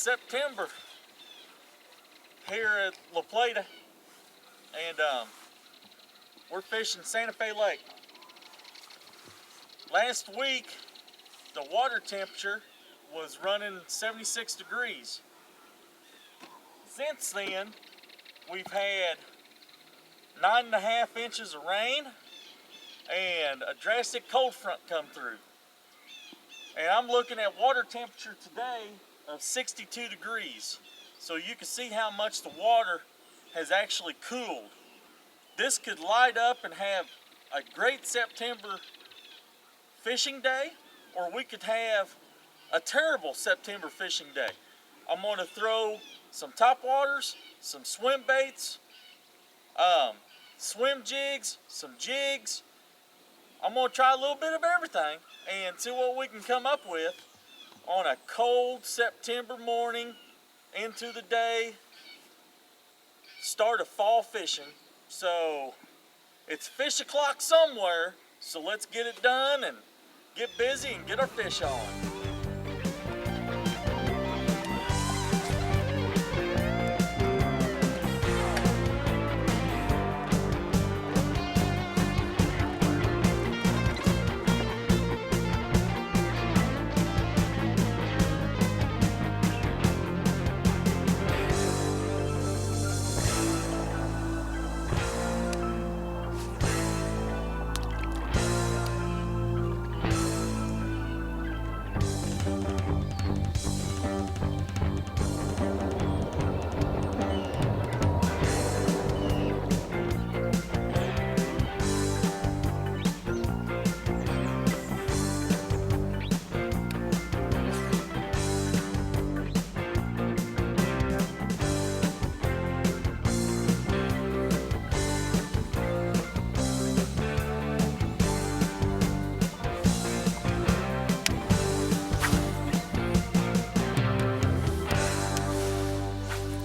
September here at La Plata, and we're fishing Santa Fe Lake. Last week, the water temperature was running 76 degrees. Since then, we've had 9.5 inches of rain and a drastic cold front come through. And I'm looking at water temperature today of 62 degrees. So you can see how much the water has actually cooled. This could light up and have a great September fishing day, or we could have a terrible September fishing day. I'm going to throw some top waters, some swim baits, swim jigs, some jigs. I'm going to try a little bit of everything and see what we can come up with on a cold September morning into the day, start of fall fishing. So it's fish o'clock somewhere, so let's get it done and get busy and get our fish on.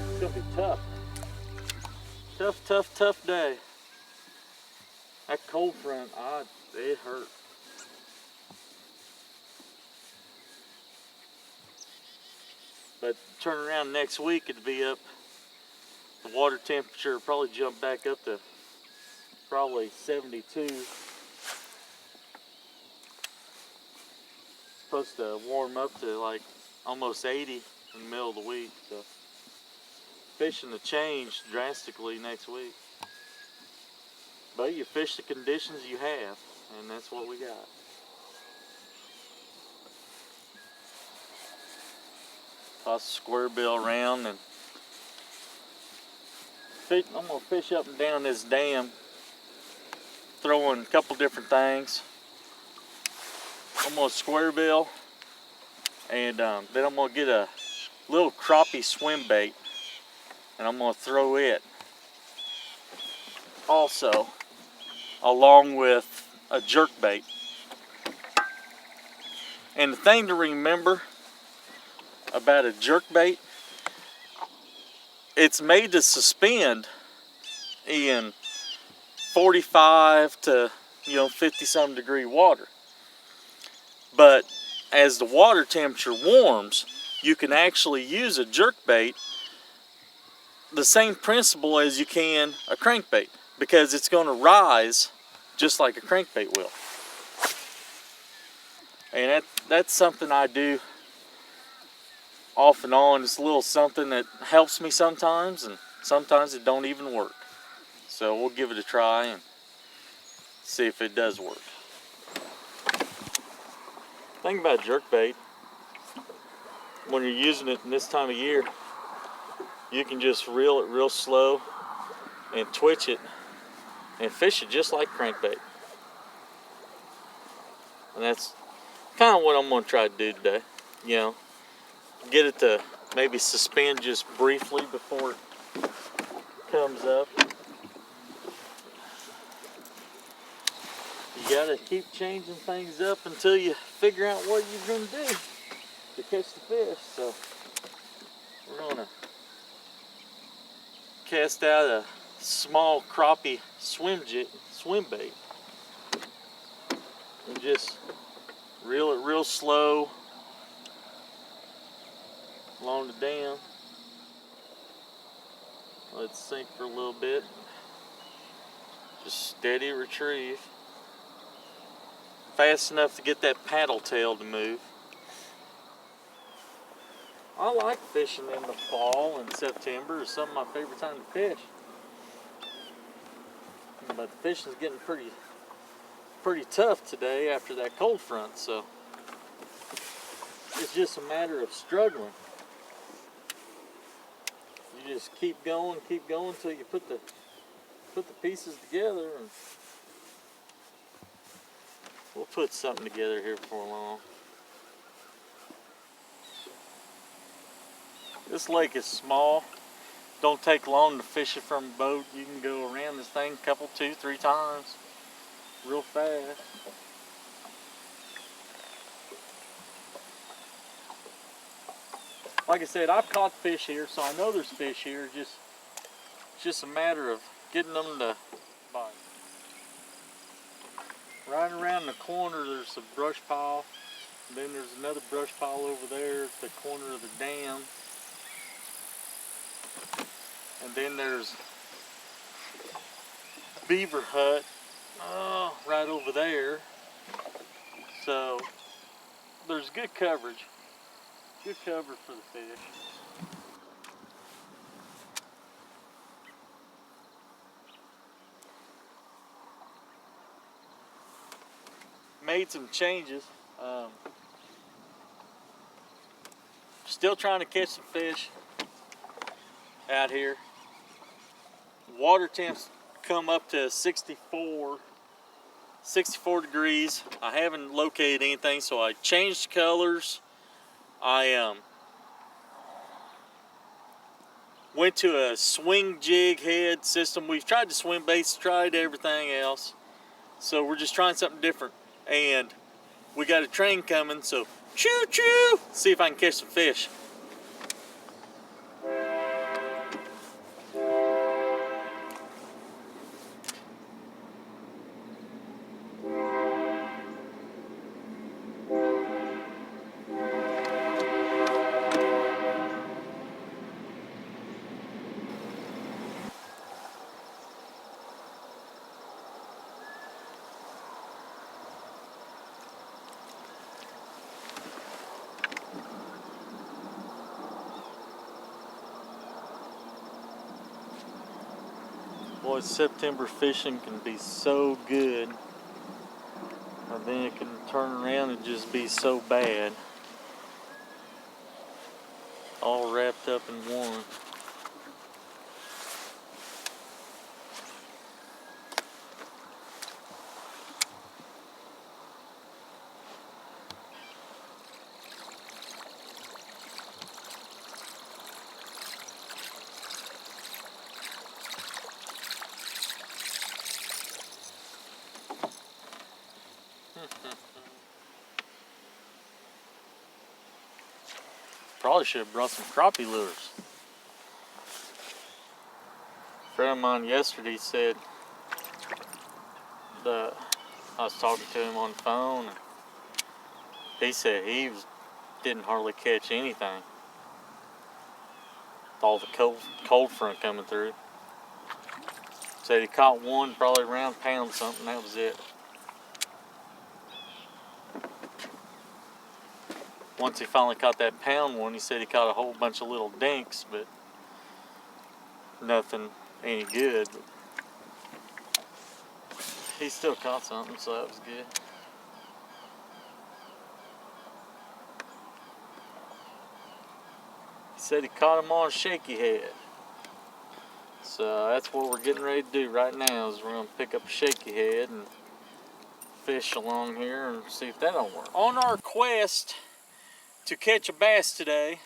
It's gonna be tough. Tough day. That cold front, it hurt. But turn around next week, it'd be up. The water temperature will probably jump back up to probably 72. Supposed to warm up to like almost 80 in the middle of the week. So fishing to change drastically next week. But you fish the conditions you have, and that's what we got. Toss the square bill around and fish. I'm gonna fish up and down this dam, throwing a couple different things. I'm gonna square bill, and then I'm gonna get a little crappie swim bait, and I'm gonna throw it also along with a jerk bait. And the thing to remember about a jerk bait, it's made to suspend in 45 to 50 some degree water. But as the water temperature warms, you can actually use a jerk bait the same principle as you can a crankbait, because it's going to rise just like a crankbait will. And that's something I do off and on. It's a little something that helps me sometimes, and sometimes it don't even work. So we'll give it a try and see if it does work. The thing about jerkbait, when you're using it in this time of year, you can just reel it real slow and twitch it and fish it just like crankbait. And that's kind of what I'm going to try to do today. Get it to maybe suspend just briefly before it comes up. You got to keep changing things up until you figure out what you're going to do to catch the fish. So we're going to cast out a small crappie swim bait and just reel it real slow, along the dam. Let it sink for a little bit. Just steady retrieve. Fast enough to get that paddle tail to move. I like fishing in the fall and September. It's some of my favorite time to fish. But the fishing's getting pretty tough today after that cold front, so it's just a matter of struggling. You just keep going until you put the pieces together, and we'll put something together here before long. This lake is small. Don't take long to fish it from a boat. You can go around this thing a couple, 2-3 times real fast. Like I said, I've caught fish here, so I know there's fish here. It's just a matter of getting them to bite. Right around the corner there's a brush pile. Then there's another brush pile over there at the corner of the dam. And then there's Beaver Hut right over there. So there's good coverage. Good cover for the fish. Made some changes. Still trying to catch some fish out here. Water temps come up to 64 degrees. I haven't located anything, so I changed colors. I went to a swing jig head system. We've tried the swim baits, tried everything else. So we're just trying something different. And we got a train coming, so choo choo! See if I can catch some fish. Boy, September fishing can be so good, and then it can turn around and just be so bad. All wrapped up in one. Probably should have brought some crappie lures. A friend of mine yesterday said I was talking to him on the phone, and he said didn't hardly catch anything. All the cold front coming through. Said he caught one, probably around pound something. That was it. Once he finally caught that pound one, he said he caught a whole bunch of little dinks, but nothing any good. But he still caught something, so that was good. He said he caught him on shaky head. So that's what we're getting ready to do right now, is we're going to pick up a shaky head and fish along here and see if that don't work. On our quest to catch a bass today,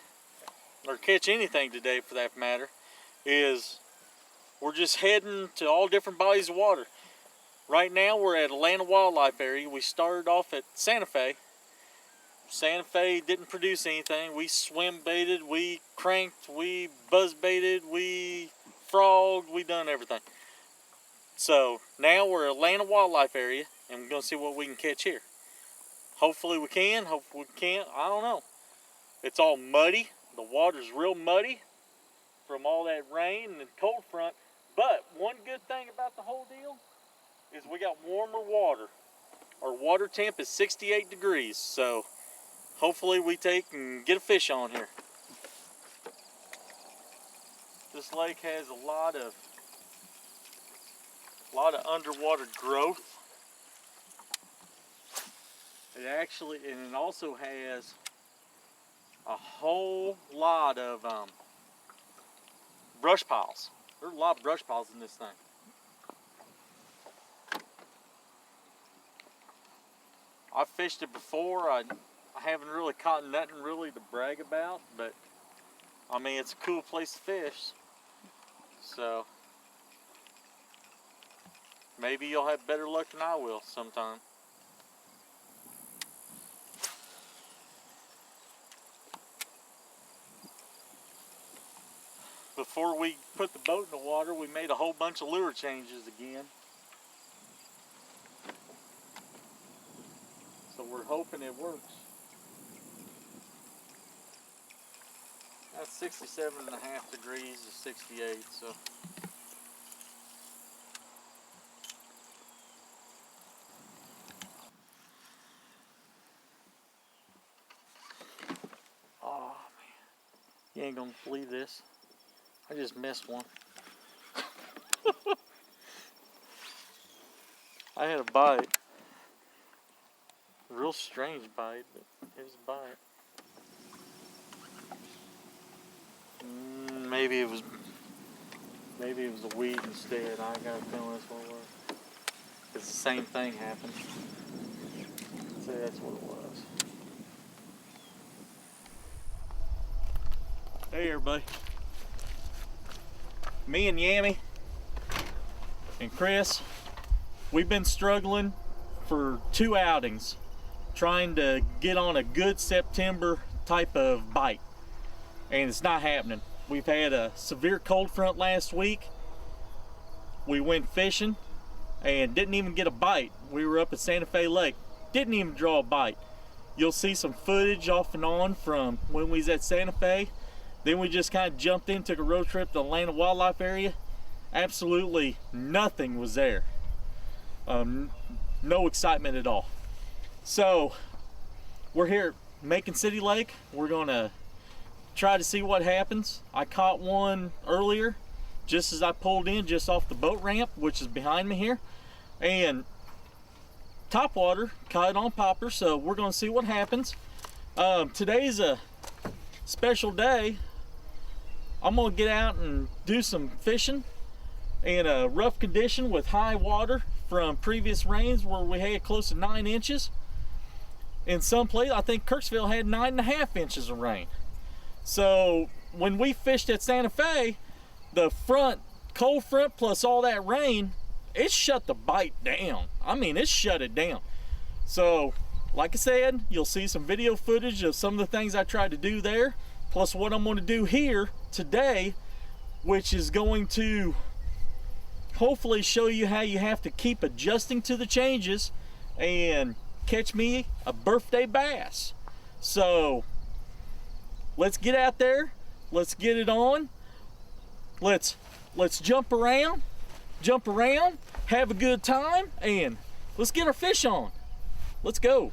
or catch anything today for that matter, is we're just heading to all different bodies of water. Right now we're at Atlanta Wildlife Area. We started off at Santa Fe. Santa Fe didn't produce anything. We swim baited, we cranked, we buzz baited, we frogged, we done everything. So now we're at Atlanta Wildlife Area, and we're gonna see what we can catch here. Hopefully we can, hopefully we can't, I don't know. It's all muddy, The water's real muddy from all that rain and cold front. But one good thing about the whole deal is we got warmer water. Our water temp is 68 degrees, so hopefully we take and get a fish on here. This lake has a lot of underwater growth. It also has a whole lot of brush piles. There's a lot of brush piles in this thing. I've fished it before. I haven't really caught nothing really to brag about, but I mean, it's a cool place to fish. So maybe you'll have better luck than I will sometime. Before we put the boat in the water, we made a whole bunch of lure changes again. So we're hoping it works. That's 67.5 degrees to 68, so. Oh man, you ain't gonna believe this. I just missed one. I had a bite. A real strange bite, but it was a bite. Maybe it was a weed instead. I got a feeling that's what it was. It's the same thing happened. I'd say that's what it was. Hey everybody. Me and Yami and Chris, we've been struggling for 2 outings trying to get on a good September type of bite, and it's not happening. We've had a severe cold front last week. We went fishing and didn't even get a bite. We were up at Santa Fe Lake, didn't even draw a bite. You'll see some footage off and on from when we was at Santa Fe. Then we just kind of jumped in, took a road trip to the Atlanta Wildlife Area. Absolutely nothing was there. No excitement at all. So we're here at Macon City Lake. We're gonna try to see what happens. I caught one earlier just as I pulled in, just off the boat ramp, which is behind me here. And topwater, caught it on popper, so we're gonna see what happens. Today's a special day. I'm gonna get out and do some fishing in a rough condition with high water from previous rains where we had close to 9 inches. In some place, I think Kirksville had 9.5 inches of rain. So when we fished at Santa Fe, the cold front plus all that rain, it shut the bite down. I mean, it shut it down. So like I said, you'll see some video footage of some of the things I tried to do there, plus what I'm going to do here today, which is going to hopefully show you how you have to keep adjusting to the changes and catch me a birthday bass. So let's get out there, let's get it on, let's jump around, have a good time, and let's get our fish on. Let's go.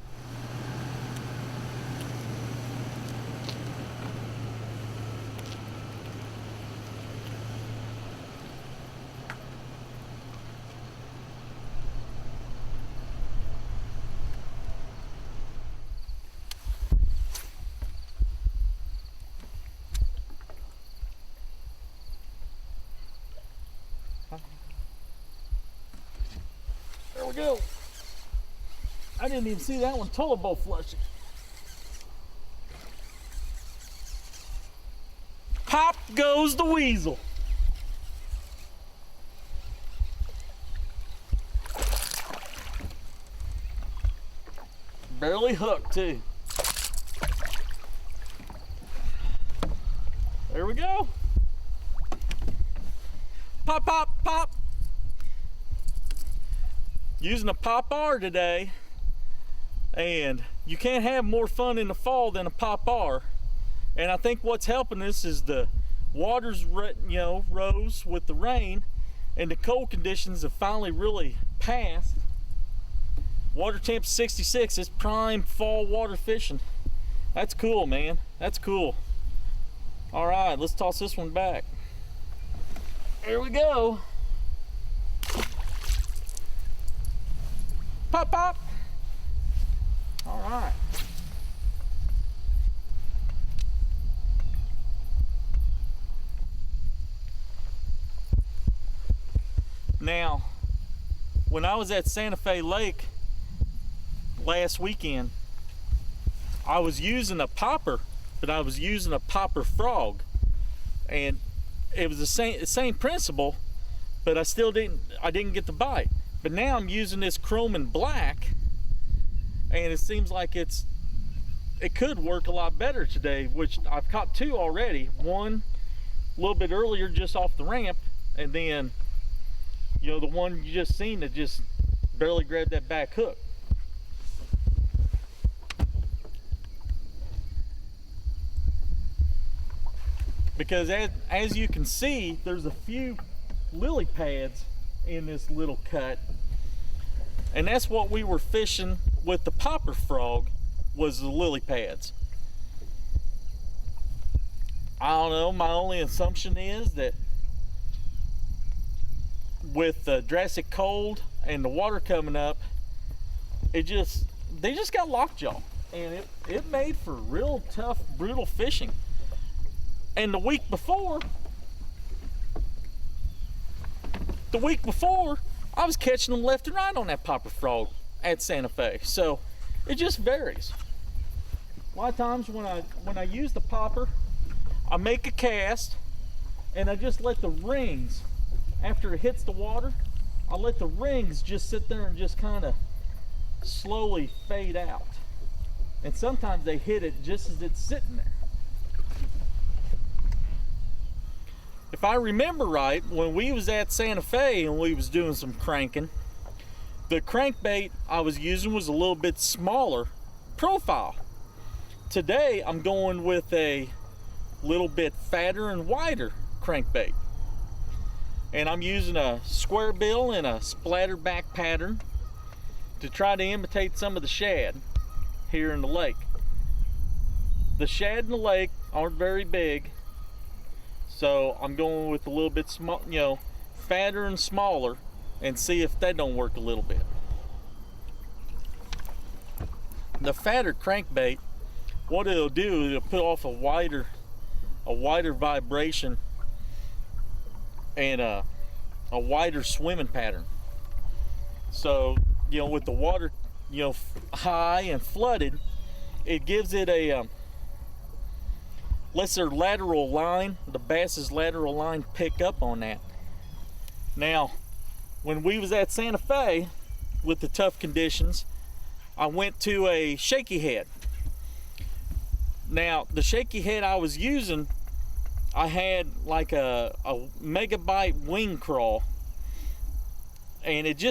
There we go. I didn't even see that one Tullabo flushing. Pop goes the weasel. Barely hooked too. There we go. Pop, pop, pop. Using a Pop-R today, and you can't have more fun in the fall than a Pop-R. And I think what's helping this is the water's, rose with the rain, and the cold conditions have finally really passed. Water temp 66. It's prime fall water fishing. That's cool, man. That's cool. All right, let's toss this one back. Here we go. Pop, pop. All right. Now, when I was at Santa Fe Lake last weekend, I was using a popper, but I was using a popper frog, and it was the same principle, but I didn't get the bite. But now I'm using this Chrome Black, and it seems like it could work a lot better today, which I've caught two already. One a little bit earlier just off the ramp, and then the one you just seen that just barely grabbed that back hook. Because as you can see, there's a few lily pads in this little cut, and that's what we were fishing with the popper frog, was the lily pads. I don't know, my only assumption is that with the drastic cold and the water coming up, they just got lockjaw, and it made for real tough, brutal fishing. And the week before, I was catching them left and right on that popper frog at Santa Fe. So it just varies. A lot of times when I use the popper, I make a cast and I just let the rings, after it hits the water, I let the rings just sit there and just kind of slowly fade out. And sometimes they hit it just as it's sitting there. If I remember right, when we was at Santa Fe and we was doing some cranking, the crankbait I was using was a little bit smaller profile. Today I'm going with a little bit fatter and wider crankbait. And I'm using a square bill and a splatterback pattern to try to imitate some of the shad here in the lake. The shad in the lake aren't very big, so I'm going with a little bit small, fatter and smaller, and see if that don't work a little bit. The fatter crankbait, what it'll do is it'll put off a wider vibration and a wider swimming pattern. So, with the water, high and flooded, it gives it a lets their lateral line, the bass's lateral line, pick up on that. Now, when we was at Santa Fe with the tough conditions, I went to a shaky head. Now, the shaky head I was using, I had like a Megabite wing crawl, and it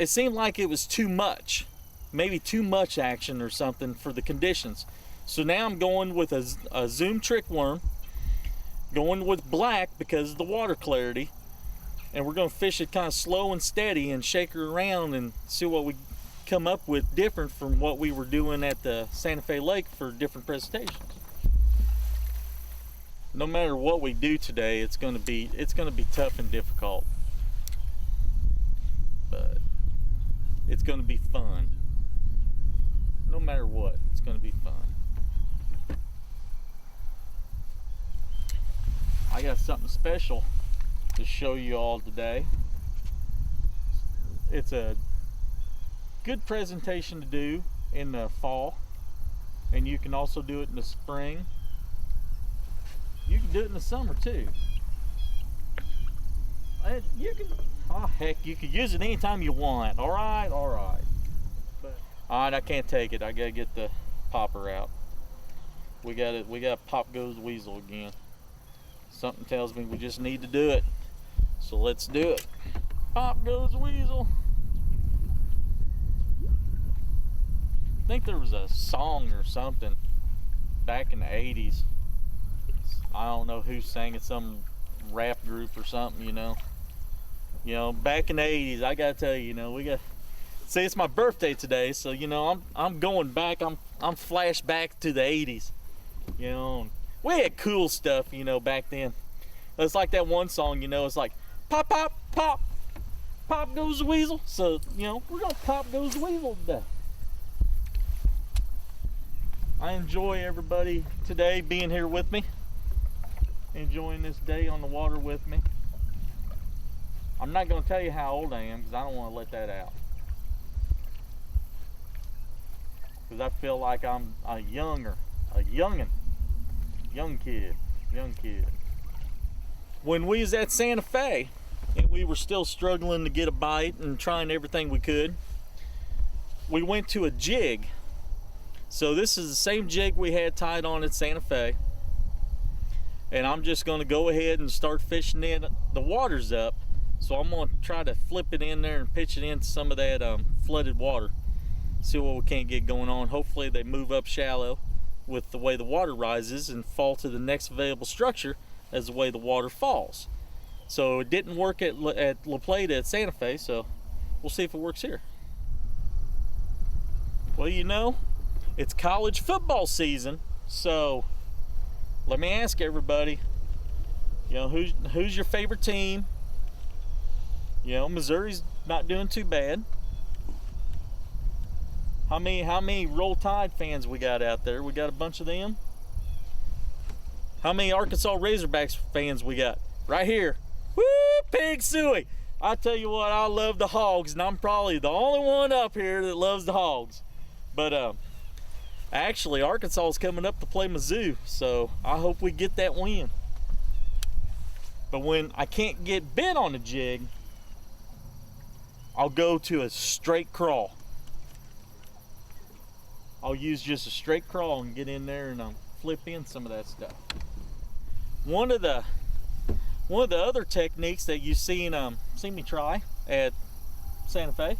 seemed like it was too much, maybe too much action or something for the conditions. So now I'm going with a Zoom trick worm, going with black because of the water clarity, and we're going to fish it kind of slow and steady and shake her around and see what we come up with different from what we were doing at the Santa Fe Lake for different presentations. No matter what we do today, it's going to be tough and difficult, but it's going to be fun. No matter what, it's going to be fun. I got something special to show you all today. It's a good presentation to do in the fall, and you can also do it in the spring. You can do it in the summer too. You can use it anytime you want. All right. But, all right, I can't take it. I gotta get the popper out. We got Pop Goes Weasel again. Something tells me we just need to do it. So let's do it. Pop Goes Weasel. I think there was a song or something back in the 80s I don't know who sang it, some rap group or something, you know. You know, back in the 80s, I gotta tell you, you know, we got, see, it's my birthday today, so you know, I'm going back, I'm flashback to the 80s. You know, we had cool stuff, you know, back then. It's like that one song, you know, it's like pop pop pop pop goes the weasel. So, you know, we're gonna pop goes the weasel today. I enjoy everybody today being here with me, enjoying this day on the water with me. I'm not going to tell you how old I am because I don't want to let that out. Because I feel like I'm a young kid. When we was at Santa Fe and we were still struggling to get a bite and trying everything we could, we went to a jig. So this is the same jig we had tied on at Santa Fe. And I'm just going to go ahead and start fishing in. The water's up. So I'm going to try to flip it in there and pitch it into some of that flooded water. See what we can't get going on. Hopefully they move up shallow with the way the water rises and fall to the next available structure as the way the water falls. So it didn't work at La Plata at Santa Fe, so we'll see if it works here. Well, you know, it's college football season, so let me ask everybody, you know, who's your favorite team? You know, Missouri's not doing too bad. How many Roll Tide fans we got out there? We got a bunch of them. How many Arkansas Razorbacks fans we got? Right here. Woo, Pig Suey. I tell you what, I love the Hogs, and I'm probably the only one up here that loves the Hogs. But actually, Arkansas is coming up to play Mizzou, so I hope we get that win. But when I can't get bit on a jig, I'll go to a straight crawl. I'll use just a straight crawl and get in there and flip in some of that stuff. One of the other techniques that you've seen me try at Santa Fe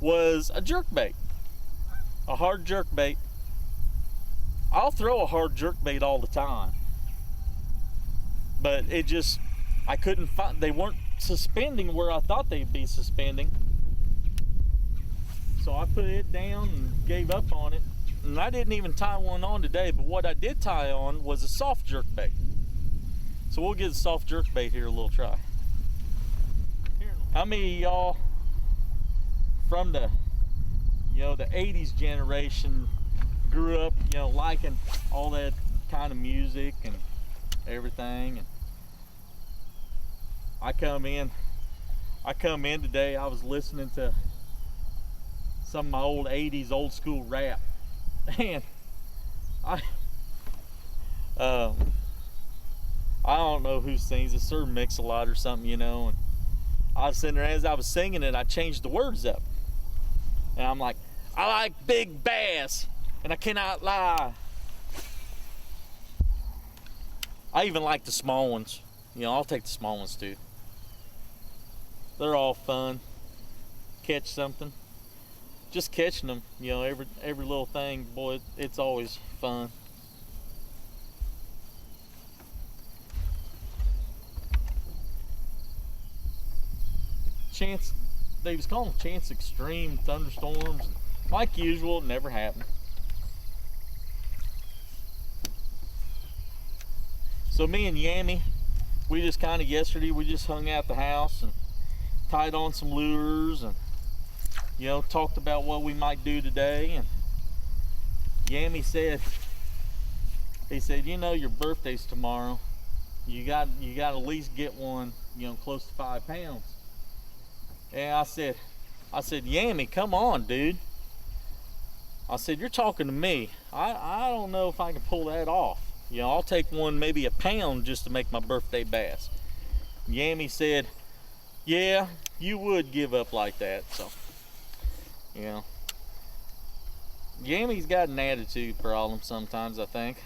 was a jerk bait, a hard jerk bait. I'll throw a hard jerk bait all the time, but I couldn't find, they weren't suspending where I thought they'd be suspending. So I put it down and gave up on it. And I didn't even tie one on today, but what I did tie on was a soft jerk bait. So we'll get a soft jerk bait here a little try. How many of y'all from the 80s generation grew up, liking all that kind of music and everything? And I come in today, I was listening to some of my old 80s old school rap, and I don't know who sings it, Sir Mix-a-Lot or something, and I was sitting there, as I was singing it, I changed the words up, and I'm like, I like big bass and I cannot lie. I even like the small ones, I'll take the small ones too. They're all fun. Catch something. Just catching them, every little thing, boy, it's always fun. They was calling them chance extreme thunderstorms. Like usual, it never happened. So me and Yami, we just yesterday, we just hung out the house and tied on some lures and talked about what we might do today. And Yami said, your birthday's tomorrow. You got to at least get one, close to 5 pounds. And I said, Yami, come on, dude. I said, you're talking to me. I don't know if I can pull that off. I'll take one, maybe a pound, just to make my birthday bass. Yami said, yeah, you would give up like that. So, Yami's got an attitude problem sometimes, I think.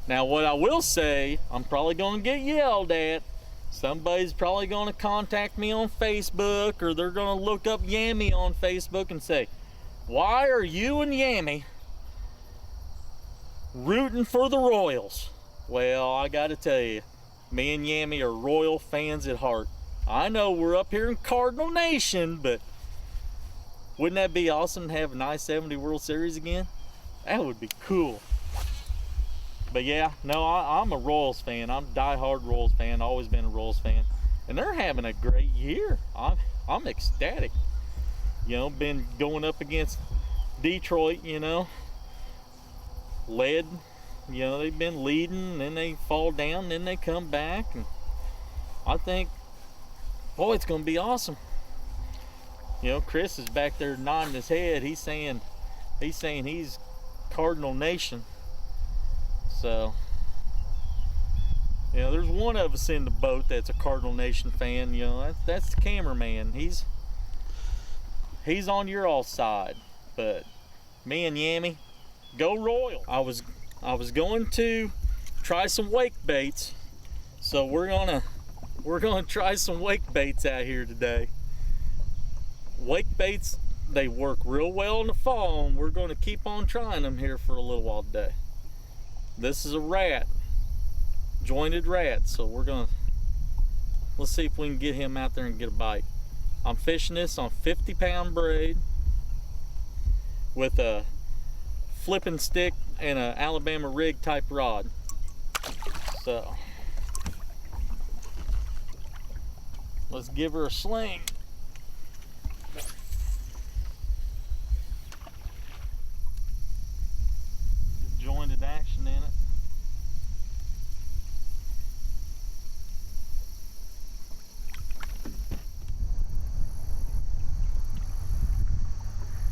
Now, what I will say, I'm probably going to get yelled at. Somebody's probably going to contact me on Facebook, or they're going to look up Yami on Facebook and say, why are you and Yami rooting for the Royals. Well, I gotta tell you, me and Yami are Royal fans at heart. I know we're up here in Cardinal Nation, but wouldn't that be awesome to have an I-70 World Series again? That would be cool. But yeah, no, I'm a Royals fan. I'm a die-hard Royals fan. Always been a Royals fan, and they're having a great year. I'm ecstatic. You know, been going up against Detroit. You know, led. You know, they've been leading, then they fall down, then they come back, and I think, boy, it's going to be awesome. You know, Chris is back there nodding his head. He's saying he's Cardinal Nation. So, you know, there's one of us in the boat that's a Cardinal Nation fan. You know, that's the cameraman. He's on your all side. But me and Yami, go Royal. I was going to try some wake baits, so we're gonna try some wake baits out here today. Wake baits, they work real well in the fall, and we're going to keep on trying them here for a little while today. This is a rat, jointed rat, so let's see if we can get him out there and get a bite. I'm fishing this on 50-pound braid with a flipping stick and an Alabama rig type rod. So let's give her a sling. Jointed action in it.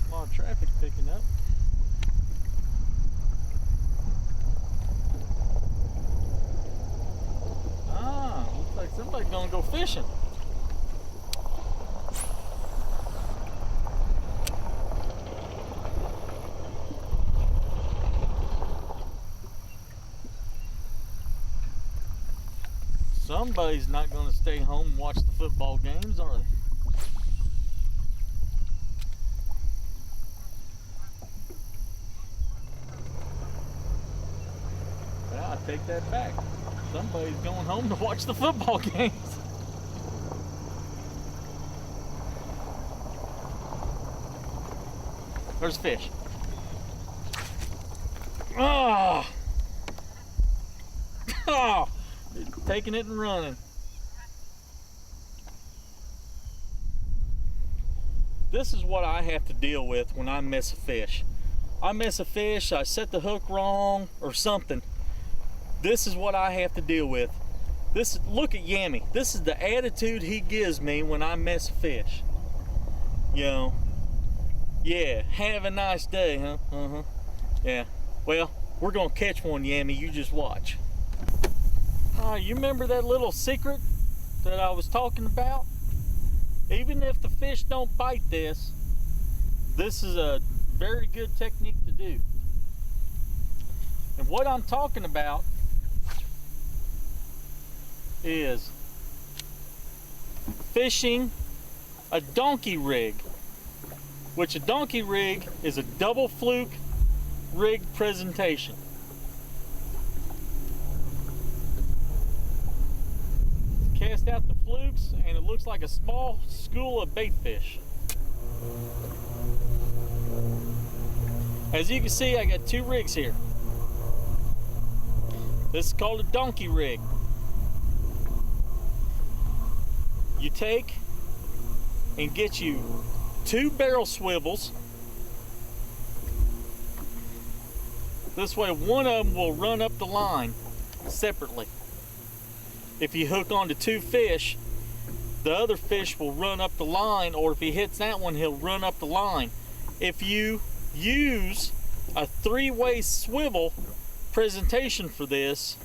A lot of traffic picking up. Looks like somebody's gonna go fishing. Somebody's not gonna stay home and watch the football games, are they? Well, I take that back. Somebody's going home to watch the football games. There's fish. Oh! Oh! Taking it and running. This is what I have to deal with when I miss a fish. I miss a fish, I set the hook wrong or something. This is what I have to deal with. Look at Yami. This is the attitude he gives me when I miss a fish. You know, yeah, have a nice day, huh? Uh-huh. Yeah, well, we're gonna catch one, Yami, you just watch. You remember that little secret that I was talking about? Even if the fish don't bite this is a very good technique to do. And what I'm talking about is fishing a donkey rig, which a donkey rig is a double fluke rig presentation. Cast out the flukes and it looks like a small school of bait fish. As you can see, I got two rigs here. This is called a donkey rig. You take and get you 2 barrel swivels. This way one of them will run up the line separately. If you hook onto 2 fish, the other fish will run up the line, or if he hits that one, he'll run up the line. If you use a 3-way swivel presentation for this,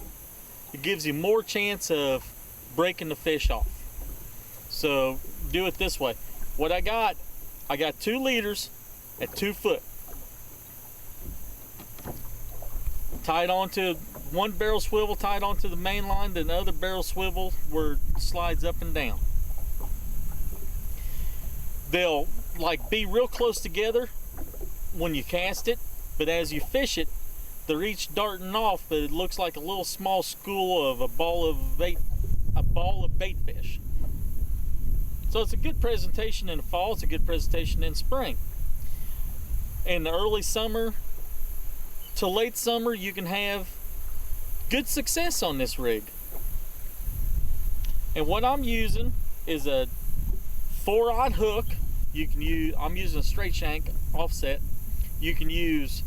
it gives you more chance of breaking the fish off. So do it this way. What I got 2 leaders at 2 foot. Tied onto 1 barrel swivel, tied onto the main line, then the other barrel swivel where it slides up and down. They'll like be real close together when you cast it, but as you fish it, they're each darting off, but it looks like a little small school of a ball of bait fish. So it's a good presentation in the fall, it's a good presentation in spring. In the early summer to late summer, you can have good success on this rig. And what I'm using is a 4-aught hook. You can use, I'm using a straight shank offset. You can use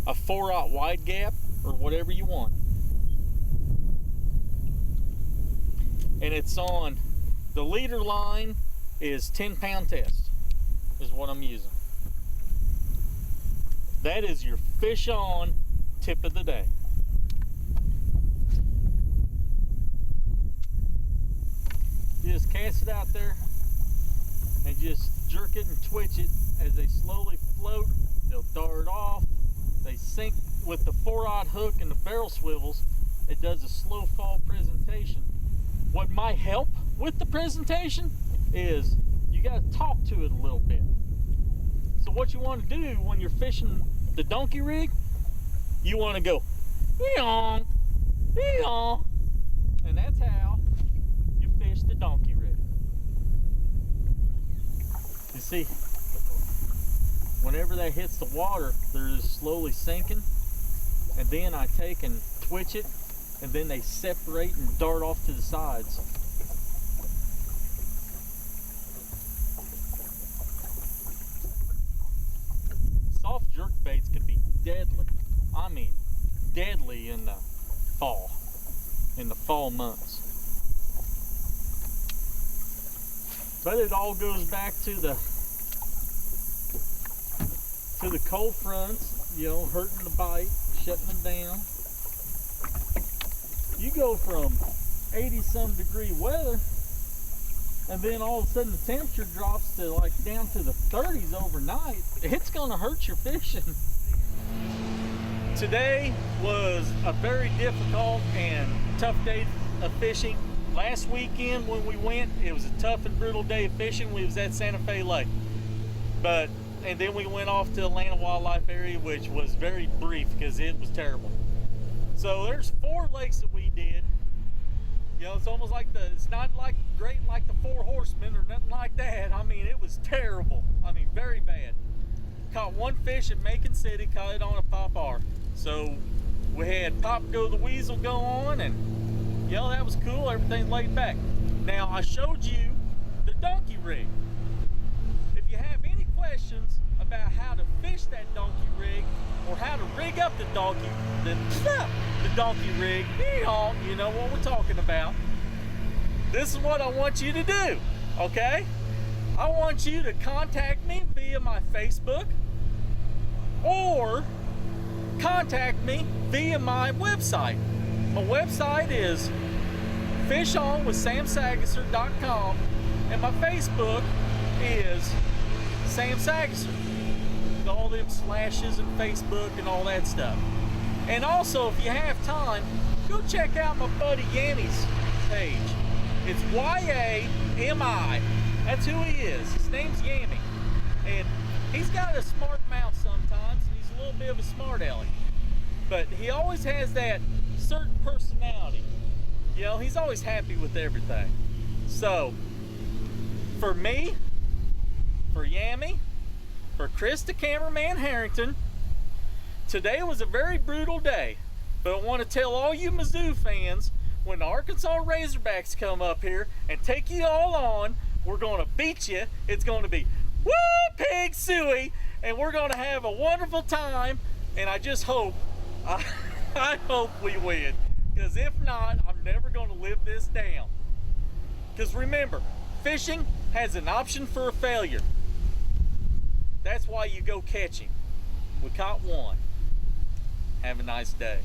a 4-aught wide gap or whatever you want. And it's on, the leader line is 10-pound test is what I'm using. That is your fish on tip of the day. You just cast it out there and just jerk it and twitch it as they slowly float. They'll dart off. They sink with the 4-aught hook and the barrel swivels. It does a slow fall presentation. What might help with the presentation is you got to talk to it a little bit. So what you want to do when you're fishing the donkey rig, you want to go ee-yong, ee-yong, and that's how you fish the donkey rig. You see, whenever that hits the water, they're just slowly sinking, and then I take and twitch it, and then they separate and dart off to the sides. Soft jerk baits can be deadly. I mean, deadly in the fall months. But it all goes back to the cold fronts, you know, hurting the bite, shutting them down. You go from 80-some degree weather, and then all of a sudden the temperature drops to like down to the 30s overnight. It's gonna hurt your fishing. Today was a very difficult and tough day of fishing. Last weekend when we went, it was a tough and brutal day of fishing. We was at Santa Fe Lake. And then we went off to Atlanta Wildlife Area, which was very brief because it was terrible. So there's 4 lakes that we did. You know, it's almost like it's not like great like the 4 Horsemen or nothing like that. I mean, it was terrible. I mean, very bad. Caught 1 fish at Macon City, caught it on a Pop-R. So we had Pop Go the Weasel go on, and you know, that was cool. Everything laid back. Now, I showed you the donkey rig. If you have any questions about how to fish that donkey rig or how to rig up the donkey rig, you know what we're talking about. This is what I want you to do, okay? I want you to contact me via my Facebook or contact me via my website. My website is fishonwithsamsagasser.com, and my Facebook is Sam Sagasser. All them slashes and Facebook and all that stuff. And also, if you have time, go check out my buddy Yammy's page. It's Y-A-M-I. That's who he is. His name's Yammy. And he's got a smart mouth sometimes, and he's a little bit of a smart aleck. But he always has that certain personality. You know, he's always happy with everything. So, for me, for Yammy, for Chris the Cameraman Harrington, today was a very brutal day. But I want to tell all you Mizzou fans, when the Arkansas Razorbacks come up here and take you all on, we're going to beat you. It's going to be woo pig suey, and we're going to have a wonderful time. And I just hope, I hope we win. Because if not, I'm never going to live this down. Because remember, fishing has an option for a failure. That's why you go catching. We caught 1. Have a nice day.